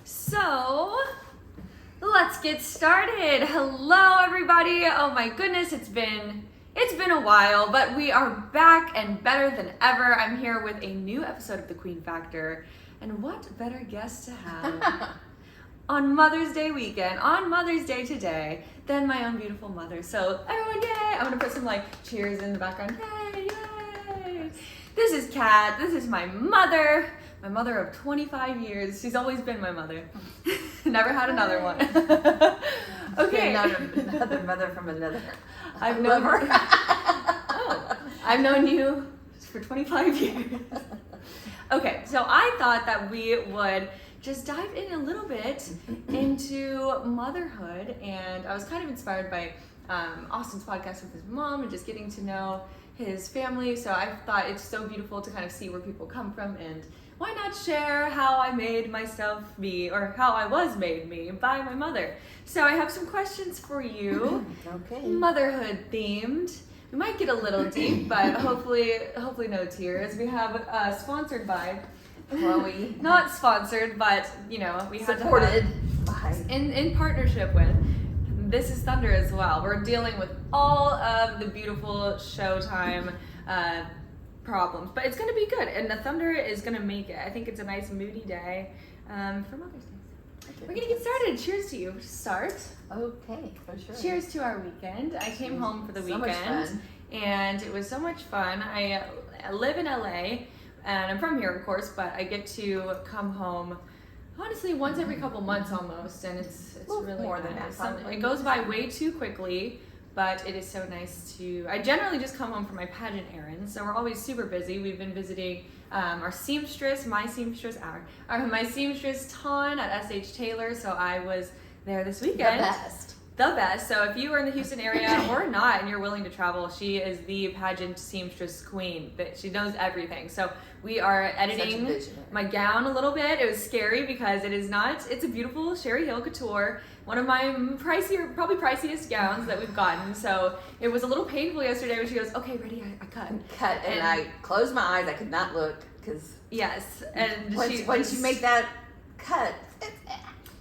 So, let's get started. Hello, everybody. Oh my goodness, it's been a while, but we are back and better than ever. I'm here with a new episode of The Queen Factor, and what better guest to have on Mother's Day weekend, on Mother's Day today, than my own beautiful mother. So, everyone, yay! I'm gonna put some cheers in the background. Yay, yay! This is Kat. This is my mother. My mother of 25 years. She's always been my mother. Never had another one. Okay. Another mother from another. I've known her. Oh, I've known you for 25 years. Okay, so I thought that we would just dive in a little bit into motherhood, and I was kind of inspired by Austin's podcast with his mom and just getting to know his family. So I thought it's so beautiful to kind of see where people come from, and why not share how I made myself me, or how I was made me by my mother. So I have some questions for you. Okay. Motherhood themed. We might get a little deep, but hopefully no tears. We have sponsored by Chloe. Not sponsored, but we had supported by in partnership with This is Thunder as well. We're dealing with all of the beautiful Showtime problems, but it's going to be good, and the Thunder is going to make it. I think it's a nice moody day for Mother's Day. We're going to get started. Cheers to you. Start. Okay, for sure. Cheers to our weekend. I came home for the So weekend, much fun. and it was so much fun. I live in LA, and I'm from here, of course, but I get to come home honestly once every couple months almost, and it's really more than nice. that, probably. It goes by way too quickly, but it is so nice to. I generally just come home for my pageant errands, so we're always super busy. We've been visiting my seamstress Tawn at SH Taylor, so I was there this weekend. The best. So if you are in the Houston area or not and you're willing to travel, she is the pageant seamstress queen. She knows everything. So we are editing my gown a little bit. It was scary because it's a beautiful Sherry Hill couture, one of my probably priciest gowns that we've gotten. So it was a little painful yesterday when she goes, okay, ready, I cut. And I closed my eyes. I could not look because yes, and once you make that cut,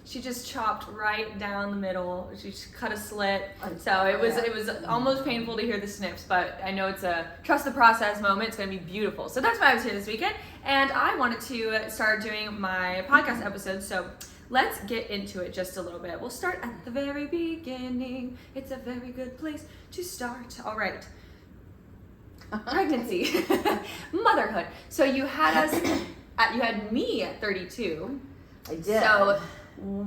she just chopped right down the middle. She just cut a slit. So it was almost painful to hear the snips, but I know it's a trust the process moment. It's going to be beautiful. So that's why I was here this weekend, and I wanted to start doing my podcast episodes. So let's get into it just a little bit. We'll start at the very beginning. It's a very good place to start. All right. Pregnancy. Motherhood. So you had you had me at 32. I did. So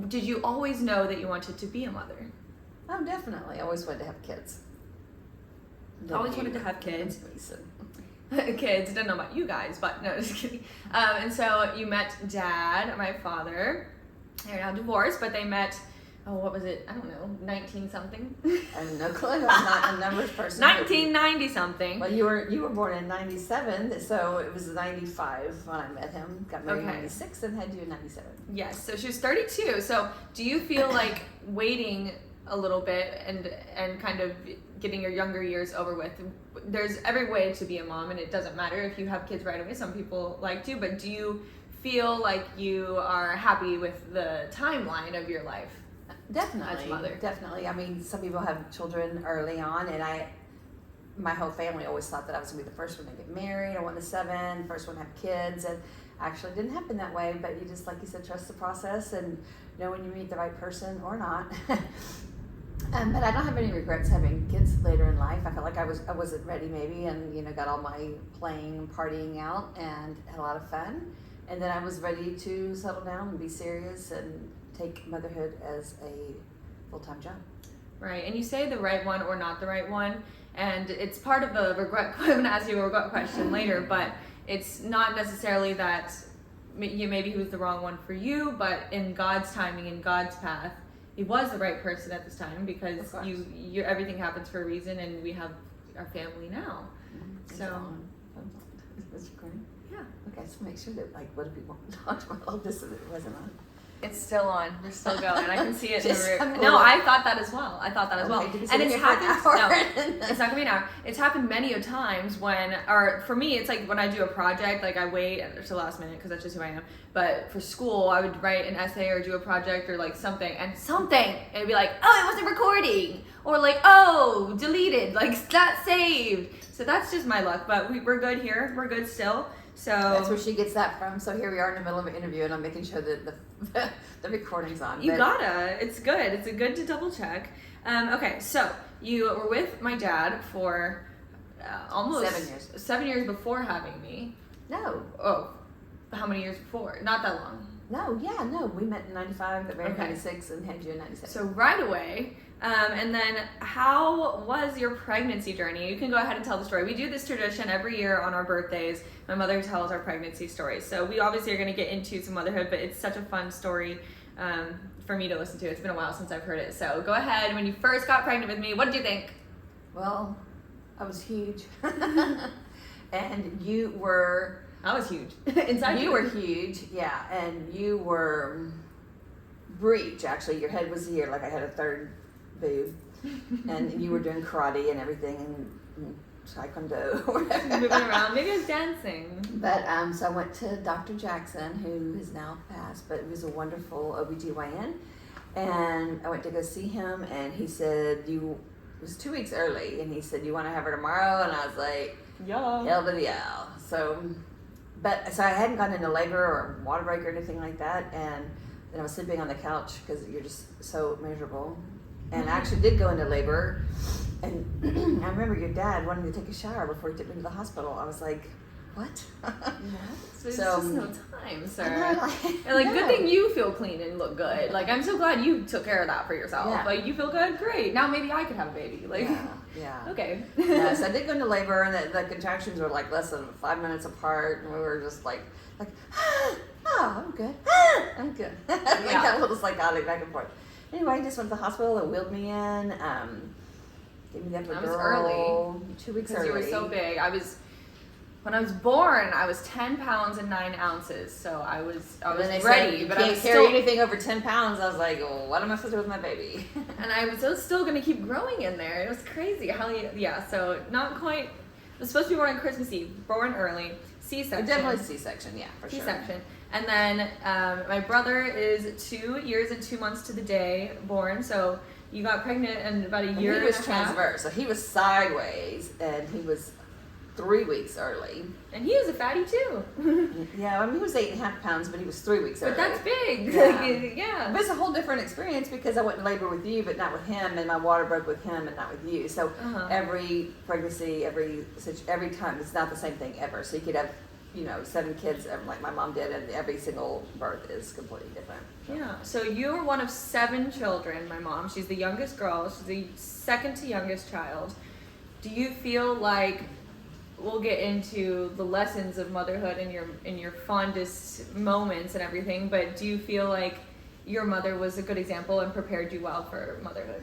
did you always know that you wanted to be a mother? Oh, definitely. I always wanted to have kids. Always wanted to have kids. Kids. Don't know about you guys, but no, just kidding. And so you met Dad, my father. They're now divorced, but they met. Oh, what was it? I don't know, 19-something. I have no clue. I'm not a numbers person. 1990-something. Well, you were born in 97, so it was 95 when I met him. Got married in 96 and had you in 97. Yes, so she was 32. So do you feel like waiting a little bit and kind of getting your younger years over with? There's every way to be a mom, and it doesn't matter if you have kids right away. Some people like to, but do you feel like you are happy with the timeline of your life? Definitely. I mean, some people have children early on, and my whole family always thought that I was going to be the first one to get married. I wanted 7, first one to have kids, and actually it didn't happen that way, but you just, like you said, trust the process and know when you meet the right person or not. But I don't have any regrets having kids later in life. I felt like I wasn't ready maybe, and got all my playing and partying out and had a lot of fun. And then I was ready to settle down and be serious and take motherhood as a full-time job. Right, and you say the right one or not the right one, and it's part of the regret. I'm going to ask you a regret question later, but it's not necessarily that maybe he was the wrong one for you, but in God's timing, in God's path, he was the right person at this time because you everything happens for a reason, and we have our family now. Mm-hmm. So. Was it recording? Yeah. Okay, so make sure that what if people talked about all this and it wasn't on. It's still on. We're still going. I can see it in Just the a room. little- No, I thought that as well. Okay, And it's happened. happened. No, it's not gonna be an hour. It's happened many a times when, or for me, it's like when I do a project, like I wait to the last minute because that's just who I am. But for school, I would write an essay or do a project or like something, and it'd be like, oh, it wasn't recording, or like, oh, deleted, like not saved. So that's just my luck. But we're good here. We're good still. So that's where she gets that from. So here we are in the middle of an interview, and I'm making sure that the recording's on. You gotta. It's good. It's good to double check. Okay, so you were with my dad for almost 7 years. 7 years before having me. No. Oh, how many years before? Not that long. No, yeah, no. We met in 95, got married in Okay. 96, and had you in 97. So right away. And then how was your pregnancy journey? You can go ahead and tell the story. We do this tradition every year on our birthdays. My mother tells our pregnancy stories. So we obviously are going to get into some motherhood, but it's such a fun story for me to listen to. It's been a while since I've heard it. So go ahead. When you first got pregnant with me, what did you think? Well, I was huge. And you were... I was huge. Inside you were huge, yeah. And you were breech, actually. Your head was here, like I had a third boob. And you were doing karate and everything, and taekwondo, or whatever. Moving around. Maybe I was dancing. But so I went to Dr. Jackson, who has now passed, but he was a wonderful OBGYN. And I went to go see him, and he said, it was 2 weeks early, and he said, you want to have her tomorrow? And I was like, Yeah. hell to the yeah. So I hadn't gone into labor or water break or anything like that, and then I was sleeping on the couch because you're just so miserable. And I actually did go into labor, and I remember your dad wanting to take a shower before he took me to the hospital. I was like, what? So it's So, just no time, sir. I'm And like, no. good thing you feel clean and look good. Like, I'm so glad you took care of that for yourself. Yeah. Like, you feel good? Great. Now maybe I could have a baby. Like, Yeah. okay. Yeah, so I did go into labor, and the contractions were like less than 5 minutes apart, and we were just like, oh, I'm good. I'm good. We got a little psychotic back and forth. Anyway, I just went to the hospital. They wheeled me in. Gave me the epidural. I was early. 2 weeks Because early. you were so big. When I was born, I was 10 pounds and 9 ounces. So I was ready, said, but you I can't was carry still, anything over 10 pounds. I was like, well, what am I supposed to do with my baby? and I was still going to keep growing in there. It was crazy. So not quite. It was supposed to be born on Christmas Eve. Born early. C-section. Definitely C-section, yeah, for C-section. And then my brother is 2 years and 2 months to the day born. So you got pregnant in about a year He and was a half. transverse, so he was sideways, and he was 3 weeks early. And he was a fatty too. Yeah, I mean, he was 8.5 pounds, but he was 3 weeks early. But that's big. Yeah. Yeah. But it's a whole different experience because I went in labor with you, but not with him, and my water broke with him and not with you. So every pregnancy, every time, it's not the same thing ever. So you could have, 7 kids, like my mom did, and every single birth is completely different. Yeah. So you were one of 7 children. My mom. She's the youngest girl. She's the second to youngest child. Do you feel like we'll get into the lessons of motherhood in your fondest moments and everything, but do you feel like your mother was a good example and prepared you well for motherhood?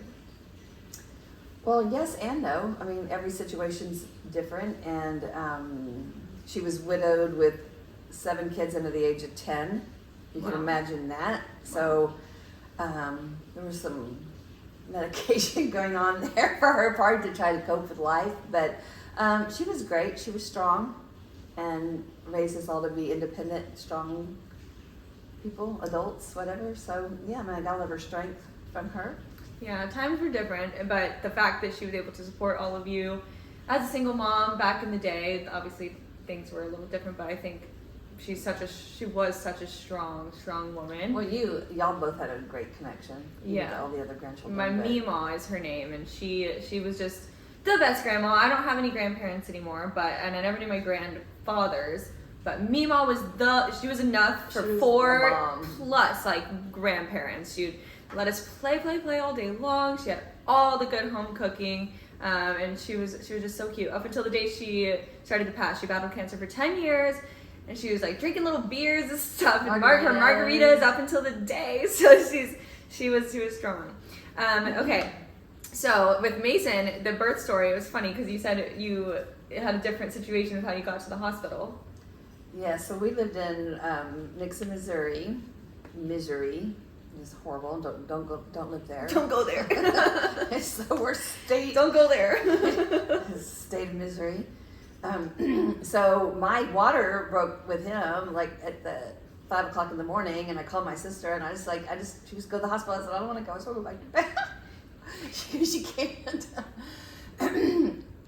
Well, yes and no. I mean, every situation's different, and she was widowed with 7 kids under the age of 10. You can imagine that. So there was some medication going on there for her part to try to cope with life, but she was great. She was strong and raised us all to be independent, strong people, adults, whatever. So, yeah, I mean, I got a lot of her strength from her. Yeah, times were different, but the fact that she was able to support all of you as a single mom back in the day, obviously things were a little different, but I think she was such a strong woman. Well, y'all both had a great connection. Yeah. With all the other grandchildren. My Meemaw is her name, and she was just the best grandma. I don't have any grandparents anymore, and I never knew my grandfathers. But Meemaw she was enough for 4 plus grandparents. She'd let us play all day long. She had all the good home cooking, and she was just so cute. Up until the day she started to pass, she battled cancer for 10 years. And she was drinking little beers and stuff, and her margaritas up until the day. So she was strong. Okay, so with Mason, the birth story, it was funny because you said you had a different situation with how you got to the hospital. Yeah, so we lived in Nixon, Missouri, Misery. It's horrible. Don't live there. Don't go there. It's the worst state. Don't go there. It's a state of misery. So my water broke with him like at the 5 o'clock in the morning, and I called my sister, and she was go to the hospital. I said, I don't want to go. I just want to go back to bed. she can't.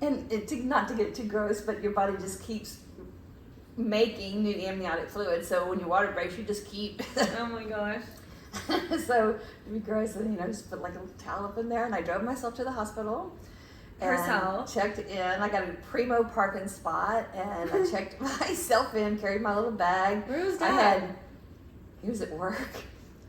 And not to get too gross, but your body just keeps making new amniotic fluid. So when your water breaks, you just keep. Oh my gosh. So it'd be gross, and just put like a little towel up in there, and I drove myself to the hospital. And checked in. I got a primo parking spot, and I checked myself in, carried my little bag. Where was Dad? He was at work.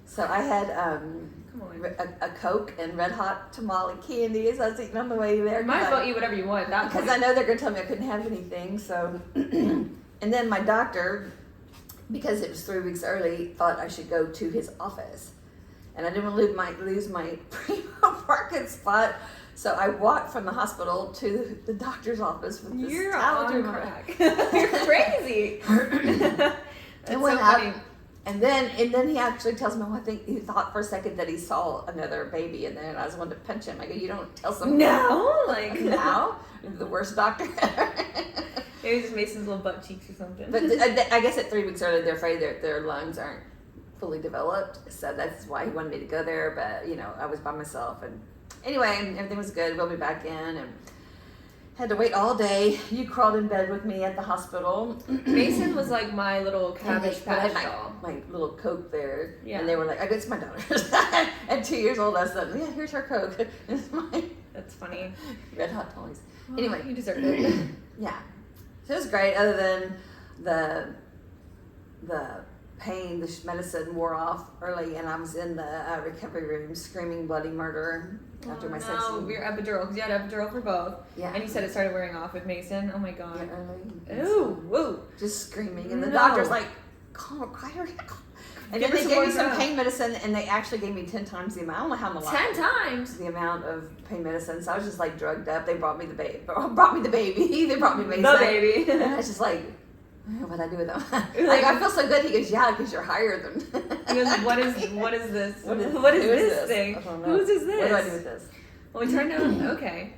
So I had a Coke and Red Hot tamale candy as I was eating on the way there. You might as well eat whatever you want. Because I know they're going to tell me I couldn't have anything. So, and then my doctor, because it was 3 weeks early, thought I should go to his office. And I didn't want to lose my primo parking spot. So I walked from the hospital to the doctor's office with this You're towel on crack. You're crazy. And went out, and then he actually tells me, well, I think he thought for a second that he saw another baby, and then I just wanted to punch him. I go, you don't tell someone. No, like now, the worst doctor ever. Maybe just Mason's little butt cheeks or something. But I guess at 3 weeks early, they're afraid their lungs aren't fully developed, so that's why he wanted me to go there. But I was by myself, and anyway, everything was good. We'll be back in, and had to wait all day. You crawled in bed with me at the hospital. Mason was like my little Cabbage Patch doll. My little Coke there. Yeah. And they were like, I guess it's my daughter's. At 2 years old, I said, yeah, here's her Coke. It's mine. That's funny. Red Hot toys. Well, anyway. You deserve it. Yeah. So it was great, other than the pain, the medicine wore off early, and I was in the recovery room screaming bloody murder after my sex. No, your epidural, because you had epidural for both. Yeah. And you said it started wearing off with Mason. Oh my god. Yeah, early. Ooh, woo. Just screaming, and the doctor's like, quiet her down. And then they gave me some pain medicine, and they actually gave me 10 times the amount. I don't know how I'm alive. 10 times? The amount of pain medicine. So I was just like drugged up. They brought me the baby. They brought me Mason. The baby. And I was just like, what'd I do with them? Like, I feel so good. He goes, yeah, because you're higher than. He goes, what is this? What is this thing? Whose is this? What do I do with this? Well, we turned out okay.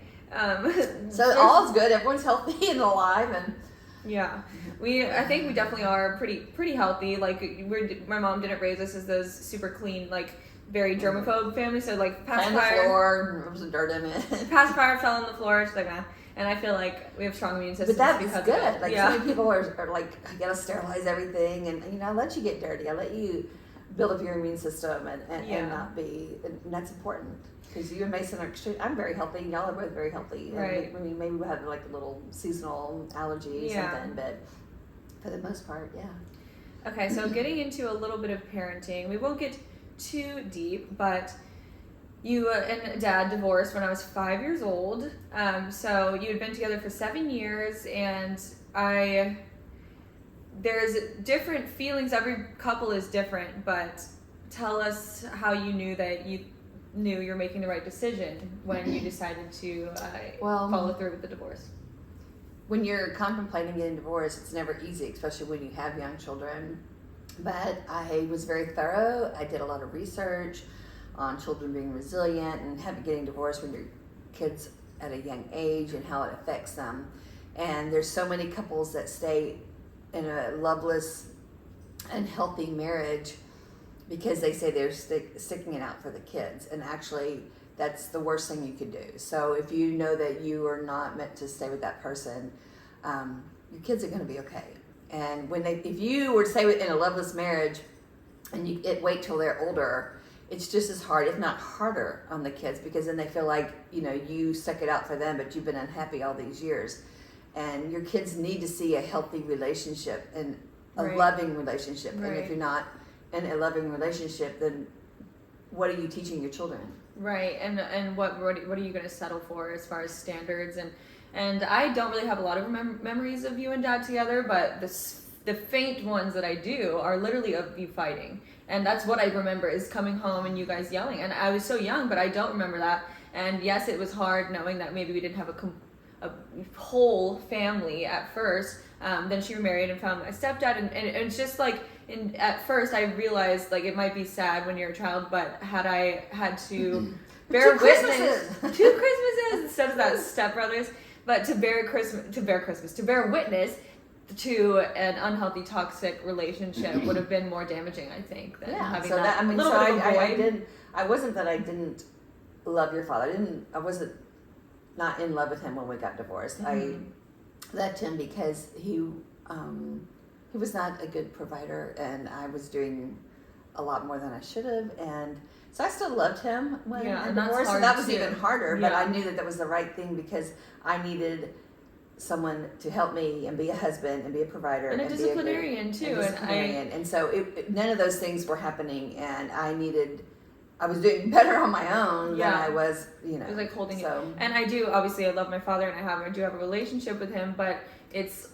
So all's good. Everyone's healthy and alive, and yeah, I think we definitely are pretty healthy. Like my mom didn't raise us as those super clean, like very germaphobe family. So like pacifier, on the floor, there was some dirt in it. Pacifier fell on the floor. She's like, nah. And I feel like we have strong immune systems. But that's good. Like yeah. so many people are like, I gotta sterilize everything, and I let you get dirty. I let you build up your immune system and not be, and that's important. Because you and Mason are extreme. I'm very healthy. Y'all are both very healthy. Right. I mean, maybe we have like a little seasonal allergy or something, but for the most part, yeah. Okay, so getting into a little bit of parenting, we won't get too deep, but you and Dad divorced when I was 5 years old. So you had been together for 7 years, and there's different feelings. Every couple is different, but tell us how you knew that you knew you're making the right decision when you decided to follow through with the divorce. When you're contemplating getting divorced, it's never easy, especially when you have young children. But I was very thorough. I did a lot of research on children being resilient and getting divorced when your kids at a young age and how it affects them. And there's so many couples that stay in a loveless and healthy marriage because they say they're sticking it out for the kids, and actually that's the worst thing you could do. So if you know that you are not meant to stay with that person, your kids are going to be okay. And if you were to stay in a loveless marriage and you wait till they're older, it's just as hard, if not harder, on the kids, because then they feel like you stuck it out for them, but you've been unhappy all these years. And your kids need to see a healthy relationship and a loving relationship. Right. And if you're not in a loving relationship, then what are you teaching your children? Right, and what are you going to settle for as far as standards? And I don't really have a lot of memories of you and Dad together, but the faint ones that I do are literally of you fighting. And that's what I remember, is coming home and you guys yelling. And I was so young, but I don't remember that. And yes, it was hard knowing that maybe we didn't have a whole family at first. Then she remarried and found my stepdad, and it's just like, and at first I realized like it might be sad when you're a child, but had I had to bear witness 2 Christmases instead of that stepbrothers, but to bear witness to an unhealthy, toxic relationship would have been more damaging, I think, than having that little bit of a void. I wasn't that I didn't love your father. I wasn't not in love with him when we got divorced. I left him because he was not a good provider, and I was doing a lot more than I should have, and so I still loved him when I divorced. So that was even harder, but I knew that was the right thing because I needed someone to help me and be a husband and be a provider and a disciplinarian too. And so none of those things were happening, and I was doing better on my own than I was, It was like holding it. And I love my father, and I do have a relationship with him, but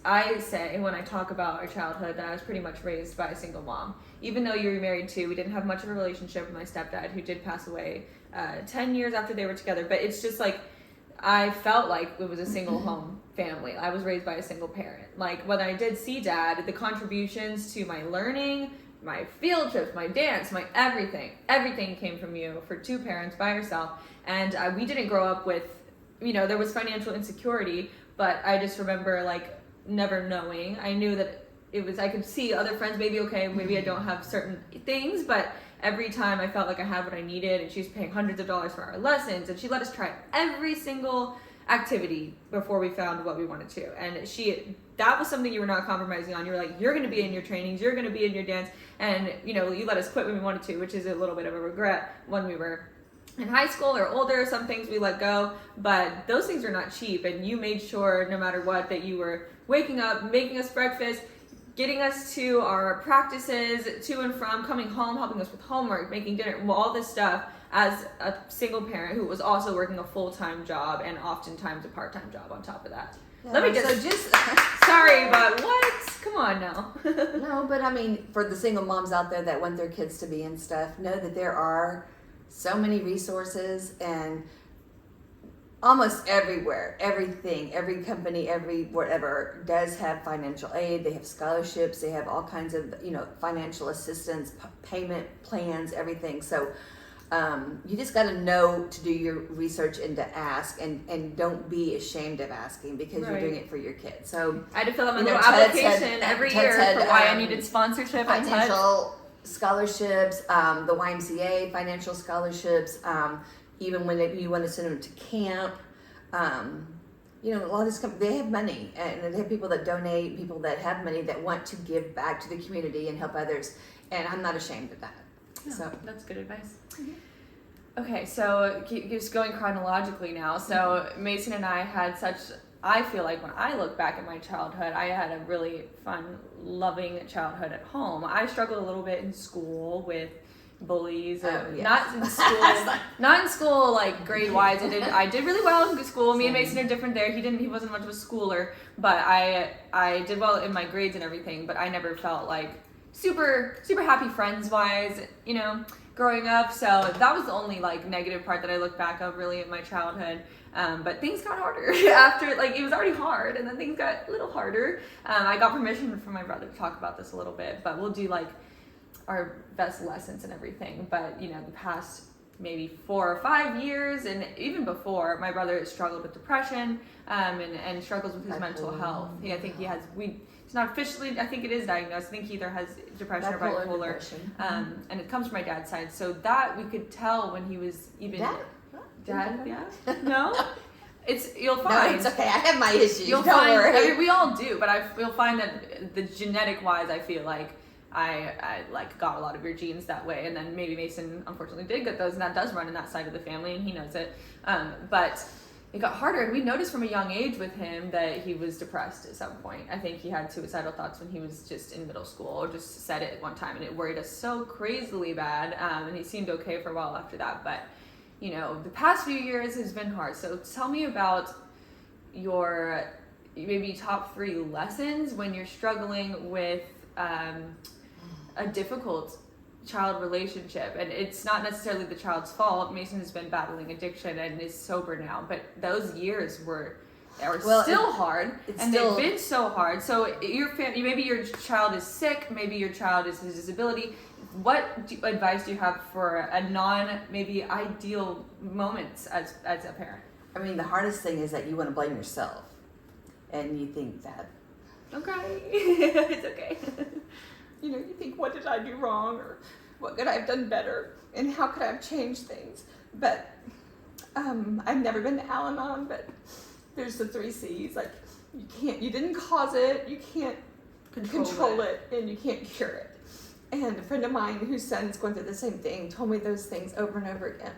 I say when I talk about our childhood that I was pretty much raised by a single mom. Even though you were married too, we didn't have much of a relationship with my stepdad, who did pass away 10 years after they were together. But it's just like, I felt like it was a single home family. I was raised by a single parent. Like when I did see dad, the contributions to my learning, my field trips, my dance, my everything came from you for 2 parents by yourself. And we didn't grow up with, there was financial insecurity, but I just remember like never knowing. I knew that I could see other friends, maybe I don't have certain things, but every time I felt like I had what I needed, and she was paying hundreds of dollars for our lessons, and she let us try every single activity before we found what we wanted to. And that was something you were not compromising on. You were like, you're going to be in your trainings, you're going to be in your dance, and you let us quit when we wanted to, which is a little bit of a regret when we were in high school or older. Some things we let go, but those things are not cheap, and you made sure no matter what that you were waking up, making us breakfast, getting us to our practices, to and from, coming home, helping us with homework, making dinner, all this stuff as a single parent who was also working a full-time job and oftentimes a part-time job on top of that. Yeah, Let me sorry, but what? Come on now. No, but I mean, for the single moms out there that want their kids to be in stuff, know that there are so many resources, and almost everywhere, every company, every whatever does have financial aid. They have scholarships. They have all kinds of, financial assistance, payment plans, everything. So you just got to know to do your research and to ask, and don't be ashamed of asking, because you're doing it for your kids. So I had to fill out my little application every year for why I needed sponsorship. Financial scholarships, the YMCA financial scholarships. Even when you want to send them to camp, a lot of this they have money, and they have people that donate, people that have money that want to give back to the community and help others, and I'm not ashamed of that. No, so that's good advice. Okay, so just going chronologically now. So Mason and I had I feel like when I look back at my childhood, I had a really fun, loving childhood at home. I struggled a little bit in school with bullies, not in school like grade wise. I did really well in school. Me and Mason are different there. He wasn't much of a schooler, but I did well in my grades and everything, but I never felt like super happy friends wise, growing up. So that was the only like negative part that I look back of really in my childhood. But things got harder after, like, it was already hard, and then things got a little harder. I got permission from my brother to talk about this a little bit, but we'll do like our best lessons and everything. But the past maybe 4 or 5 years, and even before, my brother struggled with depression, and struggles with his mental health. I think it's not officially, I think it is diagnosed. I think he either has depression or bipolar. And it comes from my dad's side. So that we could tell when he was even... Dad, yeah? No? You'll find... No, it's okay. I have my issues. Don't worry. I mean, we all do, but you'll find that the genetic-wise, I feel like I got a lot of your genes that way, and then maybe Mason unfortunately did get those, and that does run in that side of the family, and he knows it. But it got harder, and we noticed from a young age with him that he was depressed at some point. I think he had suicidal thoughts when he was just in middle school, or just said it at one time, and it worried us so crazily bad, and he seemed okay for a while after that. But the past few years has been hard. So tell me about your maybe top 3 lessons when you're struggling with a difficult child relationship. And it's not necessarily the child's fault. Mason has been battling addiction and is sober now, but those years were are Well, still hard, and still, they've been so hard. So maybe your child is sick, maybe your child has a disability. What advice do you have for a maybe ideal moments as a parent? I mean, the hardest thing is that you want to blame yourself, and you think that, okay, it's okay. you know, you think, what did I do wrong, or what could I have done better, and how could I have changed things? But I've never been to Al-Anon, but there's the 3 C's. Like, you didn't cause it, you can't control it, and you can't cure it. And a friend of mine whose son's going through the same thing told me those things over and over again.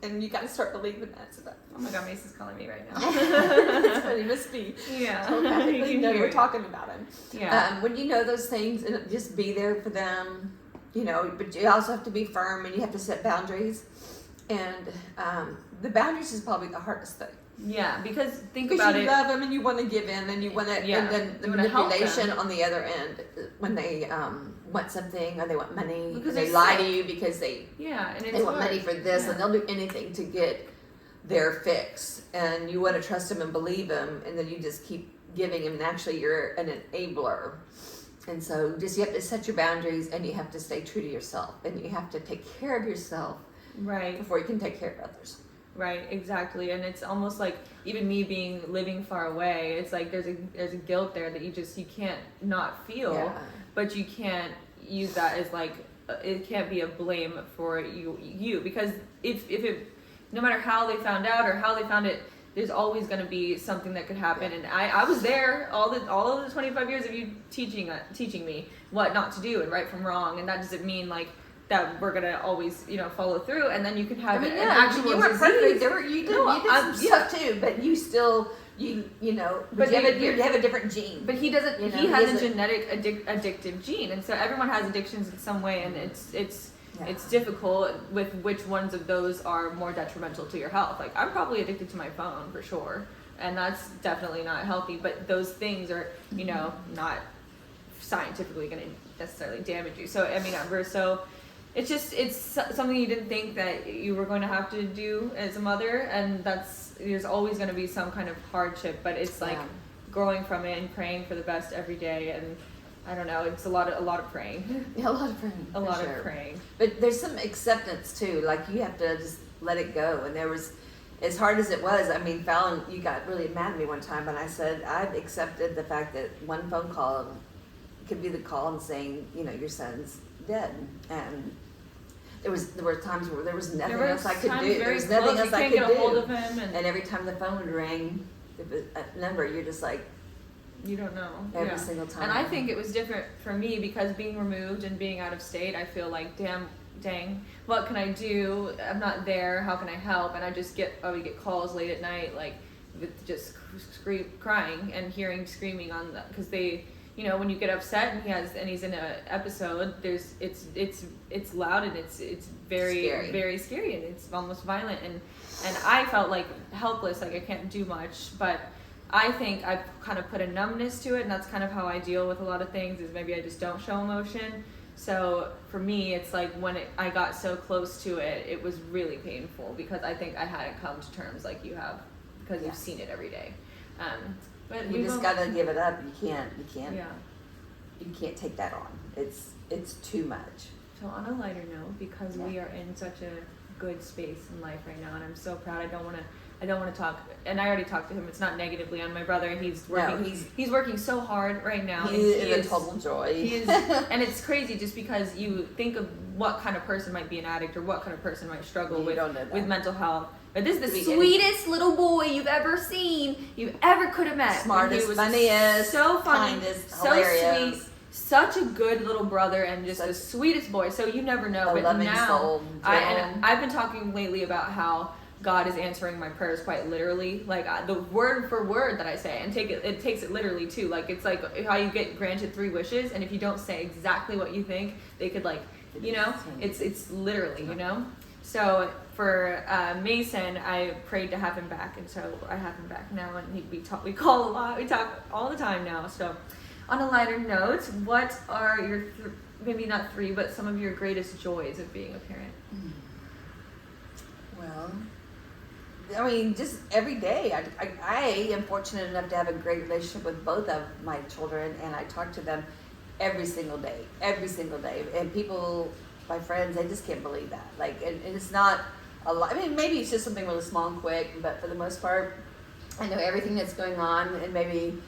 And you got to start believing that. So oh my God, Mason's calling me right now. That's funny, must be. Yeah. You know we're talking about him. Yeah. When you know those things, and just be there for them, you know, but you also have to be firm, and you have to set boundaries. And the boundaries is probably the hardest thing. Yeah, because think about it. Because you love them, and you want to give in, and you want to, and then the manipulation on the other end, when they want something, or they want money, because they lie to you because they want money for this, and they'll do anything to get their fix, and you want to trust them and believe them, and then you just keep giving them, and actually you're an enabler. And so just you have to set your boundaries, and you have to stay true to yourself, and you have to take care of yourself before you can take care of others. Right, exactly. And it's almost like even me living far away, it's like there's a guilt there that you can't not feel, but you can't use that as like, it can't be a blame for you because if it, no matter how they found out or how they found it, there's always going to be something that could happen. And I was there all of the 25 years of you teaching me what not to do and right from wrong, and that doesn't mean like that we're gonna always, follow through, and then you can have an actual you weren't disease. Perfect. You did some stuff too, but you still, but you have a different gene. But he doesn't. He has a genetic addictive gene, and so everyone has addictions in some way, and it's difficult with which ones of those are more detrimental to your health. Like I'm probably addicted to my phone for sure, and that's definitely not healthy. But those things are, not scientifically going to necessarily damage you. So I mean, it's something you didn't think that you were going to have to do as a mother, and there's always going to be some kind of hardship, but it's like growing from it and praying for the best every day, and I don't know, it's a lot of praying. Yeah, a lot of praying. A lot of praying. But there's some acceptance too, like you have to just let it go, and there was, as hard as it was, I mean, Fallon, you got really mad at me one time, and I said, I've accepted the fact that one phone call could be the call and saying, your son's dead, and there were times where there was nothing else I could do. There was nothing else I could do. Hold of him and every time the phone would ring, a number, you're just like, you don't know. Every single time. And I think it was different for me because being removed and being out of state, I feel like, dang, what can I do? I'm not there. How can I help? And I would get calls late at night, like with just crying and hearing screaming on that, because they, when you get upset and he's in an episode, it's loud and it's very scary. Very scary, and it's almost violent, and I felt like helpless, like I can't do much. But I think I've kind of put a numbness to it, and that's kind of how I deal with a lot of things, is maybe I just don't show emotion. So for me, it's like when I got so close to it, it was really painful because I think I hadn't come to terms like you have, because you've seen it every day. But you just gotta give it up. You can't take that on. It's too much. So on a lighter note, because we are in such a good space in life right now, and I'm so proud. I don't want to talk, and I already talked to him. It's not negatively on my brother. He's working. He's working so hard right now. He is a total joy. He is, and it's crazy just because you think of what kind of person might be an addict or what kind of person might struggle with mental health. But this is the sweetest little boy you've ever seen, you ever could have met. Smartest, funniest, so funny, kindest, so hilarious. Sweet, such a good little brother, and just the sweetest boy. So you never know. A but loving now, soul. I've been talking lately about how God is answering my prayers quite literally, like the word for word that I say, and it takes it literally too. Like it's like how you get granted 3 wishes, and if you don't say exactly what you think, they could it's literally, So for Mason, I prayed to have him back, and so I have him back now, and we call a lot, we talk all the time now. So on a lighter note, what are your maybe not 3, but some of your greatest joys of being a parent? Well, I mean, just every day. I am fortunate enough to have a great relationship with both of my children, and I talk to them every single day. And people, my friends, they just can't believe that. Like, and it's not a lot. I mean, maybe it's just something really small and quick, but for the most part, I know everything that's going on, and maybe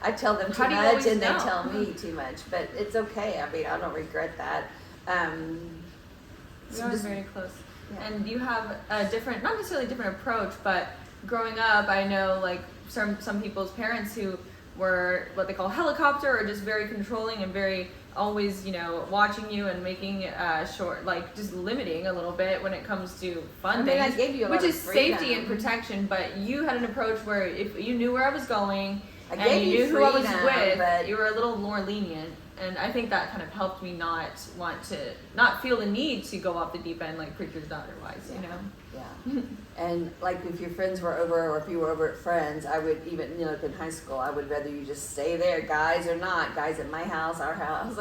I tell them too much, and they tell me too much. But it's okay. I mean, I don't regret that. We are very close. Yeah. And you have a different, not necessarily different approach, but growing up, I know like some people's parents who were what they call helicopter, or just very controlling and very always, watching you and making short, like just limiting a little bit when it comes to fun things, I gave you a lot which is of freedom. safety and protection. But you had an approach where if you knew where I was going and you knew freedom, who I was with, you were a little more lenient. And I think that kind of helped me not feel the need to go off the deep end like preacher's daughter wise, Yeah. And like if your friends were over, or if you were over at friends, I would even, in high school, I would rather you just stay there, guys or not. Guys at my house, our house,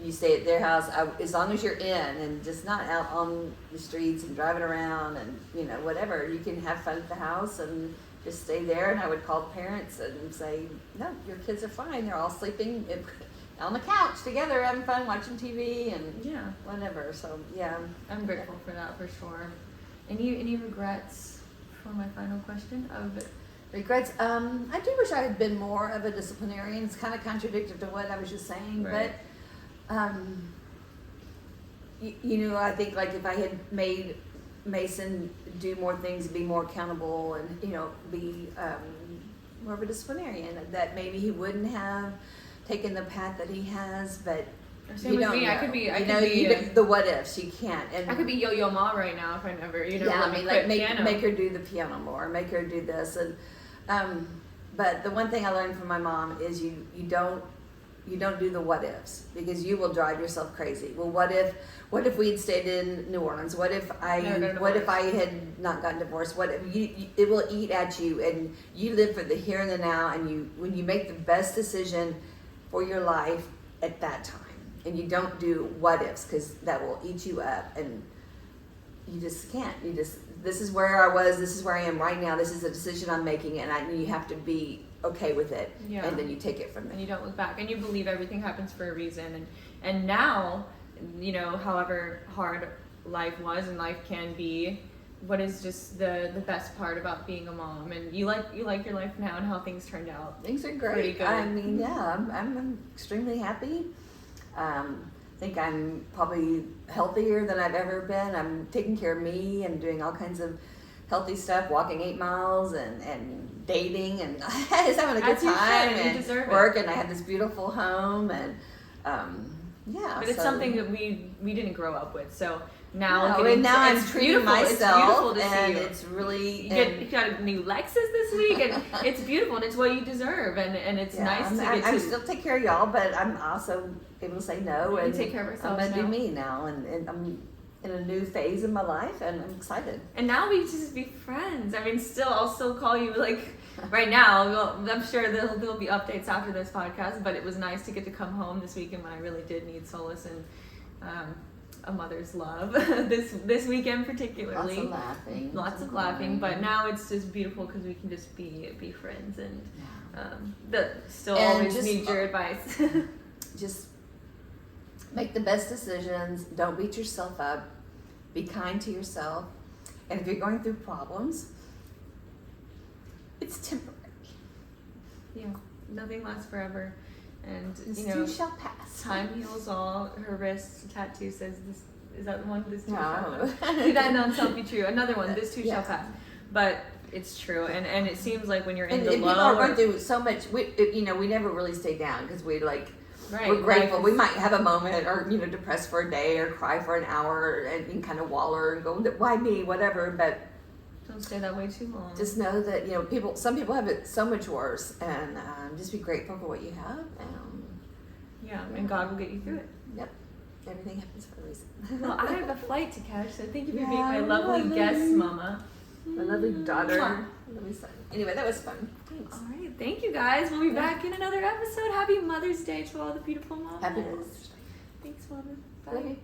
you stay at their house, as long as you're in and just not out on the streets and driving around and, whatever. You can have fun at the house and just stay there. And I would call parents and say, no, your kids are fine. They're all sleeping on the couch together, having fun, watching TV and whatever. So yeah, I'm grateful for that for sure. Any regrets for my final question of regrets? I do wish I had been more of a disciplinarian. It's kind of contradictory to what I was just saying, right. But I think like if I had made Mason do more things, be more accountable, and be more of a disciplinarian, that maybe he wouldn't have taken the path that he has. But same with me. I could be the what ifs. You can't. And I could be yo-yo ma right now if I never, make her do the piano more, make her do this, and but the one thing I learned from my mom is you don't do the what ifs, because you will drive yourself crazy. Well, what if we had stayed in New Orleans? What if I had not gotten divorced? What if it will eat at you, and you live for the here and the now, and when you make the best decision for your life at that time, and you don't do what ifs, because that will eat you up, and you just can't. This is where I was, this is where I am right now, this is a decision I'm making, and you have to be okay with it, and then you take it from there. And you don't look back, and you believe everything happens for a reason, and now, however hard life was and life can be, what is just the best part about being a mom? And you like your life now and how things turned out. Things are great. Pretty good. I mean, I'm extremely happy. I think I'm probably healthier than I've ever been. I'm taking care of me and doing all kinds of healthy stuff, walking 8 miles and dating, and just having a good time and work. And I have this beautiful home, and But it's something that we didn't grow up with, so. Now I'm treating myself, and it's really. You got a new Lexus this week, and it's beautiful, and it's what you deserve, and it's nice to get to. I still take care of y'all, but I'm also able to say no, and take care of ourselves. I'm gonna do me now, and I'm in a new phase in my life, and I'm excited. And now we just be friends. I mean, I'll still call you like right now. I'm sure there'll be updates after this podcast, but it was nice to get to come home this weekend when I really did need solace and. A mother's love this weekend particularly. Lots of laughing, but now it's just beautiful because we can just be friends, and always need your advice. Just make the best decisions. Don't beat yourself up. Be kind to yourself, and if you're going through problems, it's temporary. Yeah, nothing lasts forever. And this too shall pass. Time heals all. Her wrist tattoo says this. Is that the one? This too shall pass. Did that not self be true? Another one. This too shall pass. But it's true, and it seems like when you're in the low. People are going through so much. We never really stay down because we're grateful. We might have a moment, or depressed for a day, or cry for an hour, and kind of waller and go, "Why me?" Whatever, but. Don't stay that way too long. Just know that some people have it so much worse, and just be grateful for what you have. And God will get you through it. Yep, everything happens for a reason. Well, I have a flight to catch, so thank you for being my lovely guest, Mama. My lovely daughter, my lovely son. Anyway, that was fun. Thanks. All right, thank you guys. We'll be back in another episode. Happy Mother's Day to all the beautiful moms. Happy Mother's Day. Thanks, Mama. Bye. Love you.